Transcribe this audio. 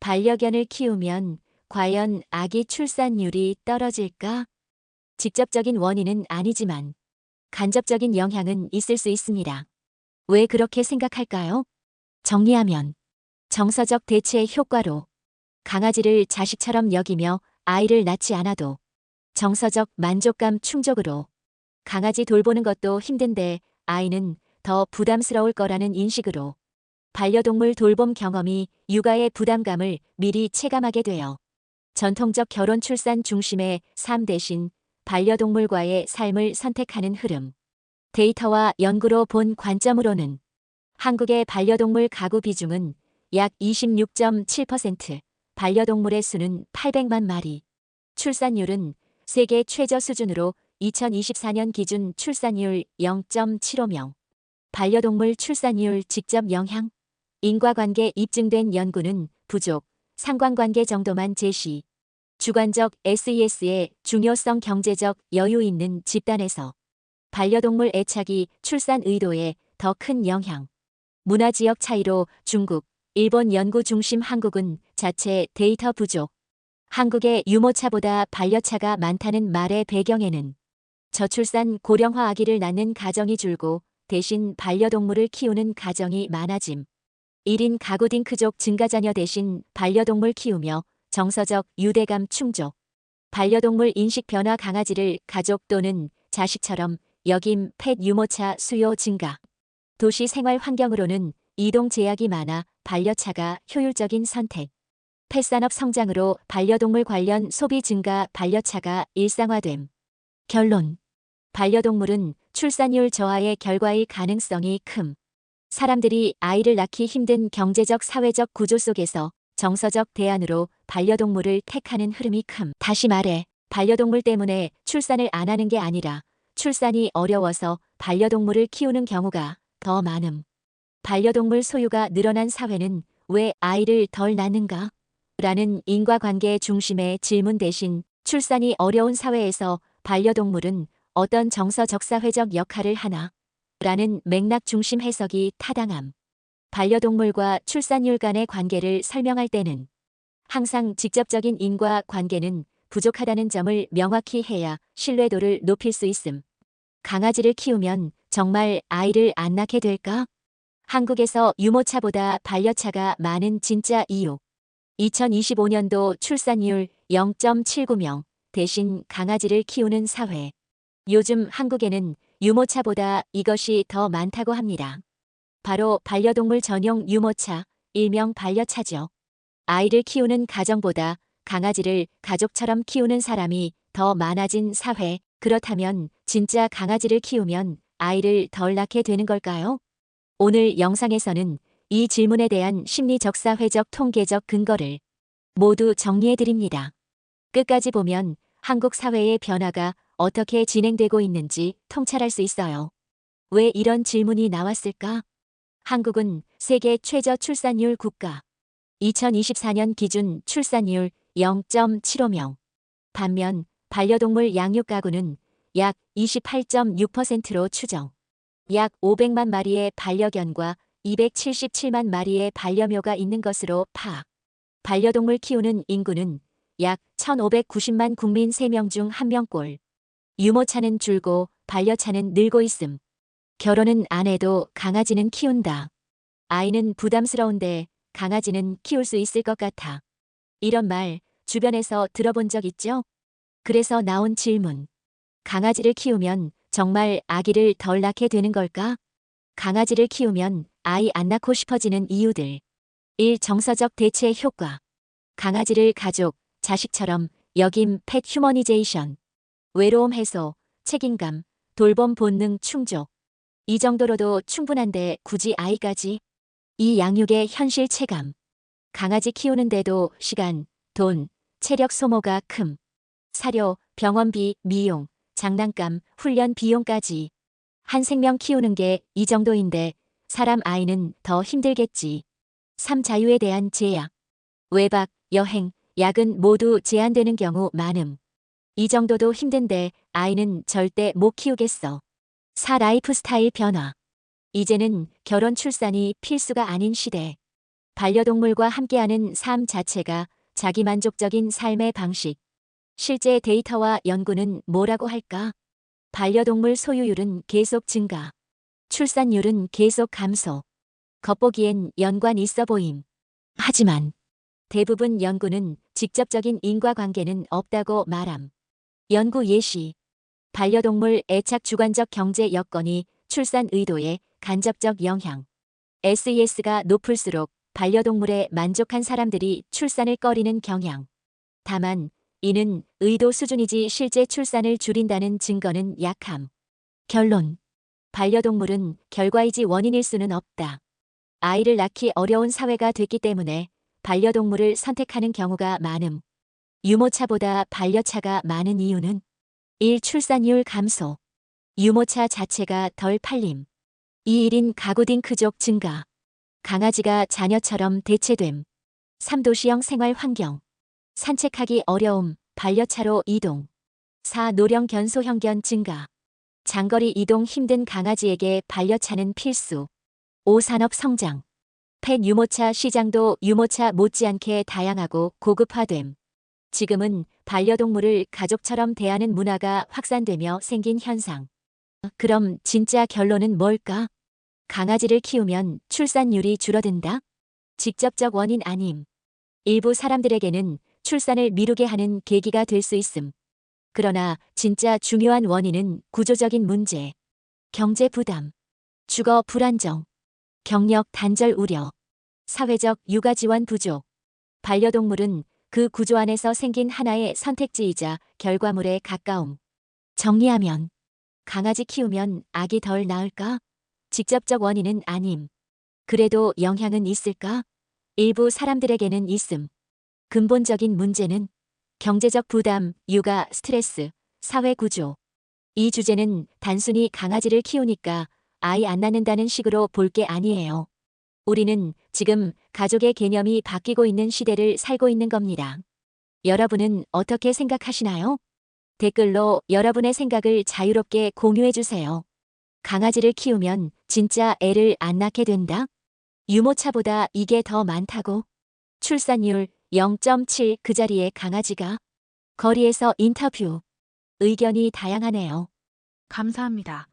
반려견을 키우면 과연 아기 출산율이 떨어질까? 직접적인 원인은 아니지만 간접적인 영향은 있을 수 있습니다. 왜 그렇게 생각할까요? 정리하면 정서적 대체 효과로 강아지를 자식처럼 여기며 아이를 낳지 않아도 정서적 만족감 충족으로 강아지 돌보는 것도 힘든데 아이는 더 부담스러울 거라는 인식으로 반려동물 돌봄 경험이 육아의 부담감을 미리 체감하게 되어 전통적 결혼 출산 중심의 삶 대신 반려동물과의 삶을 선택하는 흐름. 데이터와 연구로 본 관점으로는 한국의 반려동물 가구 비중은 약 26.7%, 반려동물의 수는 800만 마리, 출산율은 세계 최저 수준으로 2024년 기준 출산율 0.75명, 반려동물 출산율 직접 영향, 인과관계 입증된 연구는 부족, 상관관계 정도만 제시, 주관적 SES의 중요성 경제적 여유 있는 집단에서 반려동물 애착이 출산 의도에 더 큰 영향, 문화지역 차이로 중국, 일본 연구 중심 한국은 자체 데이터 부족, 한국의 유모차보다 반려차가 많다는 말의 배경에는 저출산 고령화 아기를 낳는 가정이 줄고 대신 반려동물을 키우는 가정이 많아짐. 1인 가구 딩크족 증가 자녀 대신 반려동물 키우며 정서적 유대감 충족. 반려동물 인식 변화 강아지를 가족 또는 자식처럼 여김 펫 유모차 수요 증가. 도시 생활 환경으로는 이동 제약이 많아 반려차가 효율적인 선택. 펫산업 성장으로 반려동물 관련 소비 증가 반려차가 일상화됨. 결론. 반려동물은 출산율 저하의 결과일 가능성이 큼. 사람들이 아이를 낳기 힘든 경제적 사회적 구조 속에서 정서적 대안으로 반려동물을 택하는 흐름이 큼. 다시 말해 반려동물 때문에 출산을 안 하는 게 아니라 출산이 어려워서 반려동물을 키우는 경우가 더 많음. 반려동물 소유가 늘어난 사회는 왜 아이를 덜 낳는가? 라는 인과관계 중심의 질문 대신 출산이 어려운 사회에서 반려동물은 어떤 정서적 사회적 역할을 하나? 라는 맥락 중심 해석이 타당함. 반려동물과 출산율 간의 관계를 설명할 때는 항상 직접적인 인과관계는 부족하다는 점을 명확히 해야 신뢰도를 높일 수 있음. 강아지를 키우면 정말 아이를 안 낳게 될까? 한국에서 유모차보다 반려차가 많은 진짜 이유. 2025년도 출산율 0.79명, 대신 강아지를 키우는 사회. 요즘 한국에는 유모차보다 이것이 더 많다고 합니다. 바로 반려동물 전용 유모차, 일명 반려차죠. 아이를 키우는 가정보다 강아지를 가족처럼 키우는 사람이 더 많아진 사회. 그렇다면 진짜 강아지를 키우면 아이를 덜 낳게 되는 걸까요? 오늘 영상에서는 이 질문에 대한 심리적 사회적 통계적 근거를 모두 정리해드립니다. 끝까지 보면 한국 사회의 변화가 어떻게 진행되고 있는지 통찰할 수 있어요. 왜 이런 질문이 나왔을까? 한국은 세계 최저 출산율 국가. 2024년 기준 출산율 0.75명. 반면 반려동물 양육 가구는 약 28.6%로 추정. 약 500만 마리의 반려견과 277만 마리의 반려묘가 있는 것으로 파악. 반려동물 키우는 인구는 약 1,590만 국민 3명 중 1명꼴. 유모차는 줄고 반려차는 늘고 있음. 결혼은 안 해도 강아지는 키운다. 아이는 부담스러운데 강아지는 키울 수 있을 것 같아. 이런 말 주변에서 들어본 적 있죠? 그래서 나온 질문. 강아지를 키우면 정말 아기를 덜 낳게 되는 걸까? 강아지를 키우면 아이 안 낳고 싶어지는 이유들. 1. 정서적 대체 효과. 강아지를 가족, 자식처럼 여김 펫 휴머니제이션. 외로움 해소, 책임감, 돌봄 본능 충족. 이 정도로도 충분한데 굳이 아이까지? 이 양육의 현실 체감. 강아지 키우는데도 시간, 돈, 체력 소모가 큼. 사료, 병원비, 미용, 장난감, 훈련 비용까지. 한 생명 키우는 게 이 정도인데 사람 아이는 더 힘들겠지. 3. 자유에 대한 제약. 외박, 여행, 야근 모두 제한되는 경우 많음. 이 정도도 힘든데 아이는 절대 못 키우겠어. 4. 라이프 스타일 변화. 이제는 결혼 출산이 필수가 아닌 시대. 반려동물과 함께하는 삶 자체가 자기만족적인 삶의 방식. 실제 데이터와 연구는 뭐라고 할까? 반려동물 소유율은 계속 증가. 출산율은 계속 감소. 겉보기엔 연관 있어 보임. 하지만 대부분 연구는 직접적인 인과관계는 없다고 말함. 연구 예시. 반려동물 애착 주관적 경제 여건이 출산 의도에 간접적 영향. SES가 높을수록 반려동물에 만족한 사람들이 출산을 꺼리는 경향. 다만 이는 의도 수준이지 실제 출산을 줄인다는 증거는 약함. 결론. 반려동물은 결과이지 원인일 수는 없다. 아이를 낳기 어려운 사회가 됐기 때문에 반려동물을 선택하는 경우가 많음. 유모차보다 반려차가 많은 이유는 1. 출산율 감소. 유모차 자체가 덜 팔림. 2. 1인 가구 딩크족 증가. 강아지가 자녀처럼 대체됨. 3. 도시형 생활 환경. 산책하기 어려움, 반려차로 이동. 4. 노령 견소형견 증가. 장거리 이동 힘든 강아지에게 반려차는 필수. 5. 산업 성장. 펫 유모차 시장도 유모차 못지않게 다양하고 고급화됨. 지금은 반려동물을 가족처럼 대하는 문화가 확산되며 생긴 현상. 그럼 진짜 결론은 뭘까? 강아지를 키우면 출산율이 줄어든다? 직접적 원인 아님. 일부 사람들에게는 출산을 미루게 하는 계기가 될 수 있음. 그러나 진짜 중요한 원인은 구조적인 문제, 경제 부담, 주거 불안정, 경력 단절 우려, 사회적 육아 지원 부족. 반려동물은 그 구조 안에서 생긴 하나의 선택지이자 결과물에 가까움. 정리하면 강아지 키우면 아기 덜 낳을까? 직접적 원인은 아님. 그래도 영향은 있을까? 일부 사람들에게는 있음. 근본적인 문제는 경제적 부담, 육아, 스트레스, 사회 구조. 이 주제는 단순히 강아지를 키우니까 아이 안 낳는다는 식으로 볼 게 아니에요. 우리는 지금 가족의 개념이 바뀌고 있는 시대를 살고 있는 겁니다. 여러분은 어떻게 생각하시나요? 댓글로 여러분의 생각을 자유롭게 공유해 주세요. 강아지를 키우면 진짜 애를 안 낳게 된다? 유모차보다 이게 더 많다고? 출산율 0.7 그 자리에 강아지가? 거리에서 인터뷰. 의견이 다양하네요. 감사합니다.